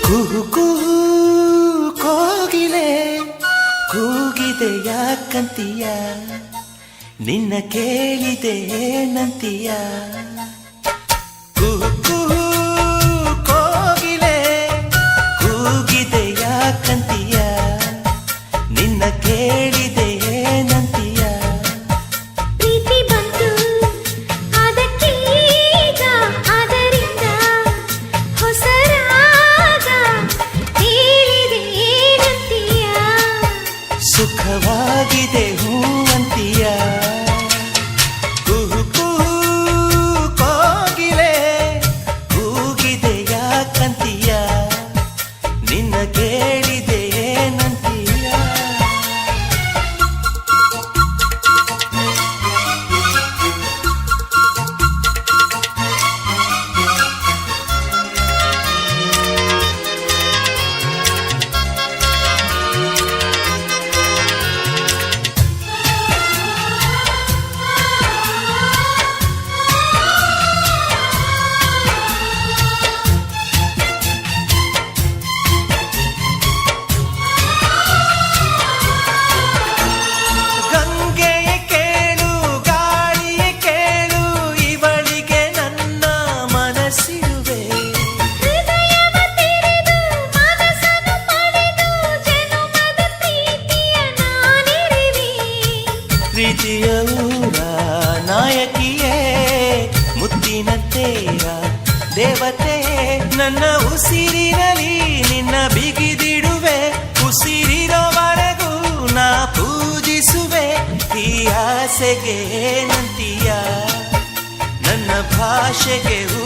ಕುಹು ಕುಹು ಕೋಗಿಲೆ ಕೂಗಿದೆ ಯಾಕಂತೀಯ, ನಿನ್ನ ಕೇಳಿದೆ ಏನಂತೀಯ. ಕುಹು ಕುಹು ಕೋಗಿಲೆ ಕೂಗಿದೆ ಯಾಕಂತೀಯ, ನಿನ್ನ ಕೇಳಿದೆ ಏನಂತೀಯ. ಪ್ರೀತಿ ಬಂತು ಅದಕ್ಕೀಗ, ಅದರಿಂದ ಹೊಸರಾಗ ಹೇಳಿದೆ ಏನಂತೀಯ. ಸುಖವಾಗಿದೆ ಹೂವಂತೀಯ. ಕುಹು ಕುಹು ಕೋಗಿಲೆ ಕೂಗಿದೆ ಯಾಕಂತೀಯ, ನಿನ್ನ ಕೇಳಿದೆ ಏನಂತೀಯ. ಗಂಗೆಯ ಕೇಳು ಗಾಳಿಯ ಕೇಳು, ಇವಳಿಗೆ ನನ್ನ ಮನಸ್ಸಿರುವೆ. ಹೃದಯವ ತೆರೆದು ಮನಸ್ಸನ್ನು ಪಡೆದು ಜನುಮದ ಪ್ರೀತಿಯ ನಾನಿರುವೆ. ಪ್ರೀತಿಯ ಊರ ನಾಯಕಿಯೇ, ಮುತ್ತಿನಂತೇರ ದೇವತೆ, ನನ್ನ ಉಸಿರಿನಲ್ಲಿ ನಿನ್ನ ಬಿಗಿದಿಡುವೆ. ಉಸಿರಿರೋವರೆಗೂ ನಾ ಪೂಜಿಸುವೆ. ಈ ಆಸೆಗೆ ಏನಂತೀಯ, ನನ್ನ ಭಾಷೆಗೆ ಹೂ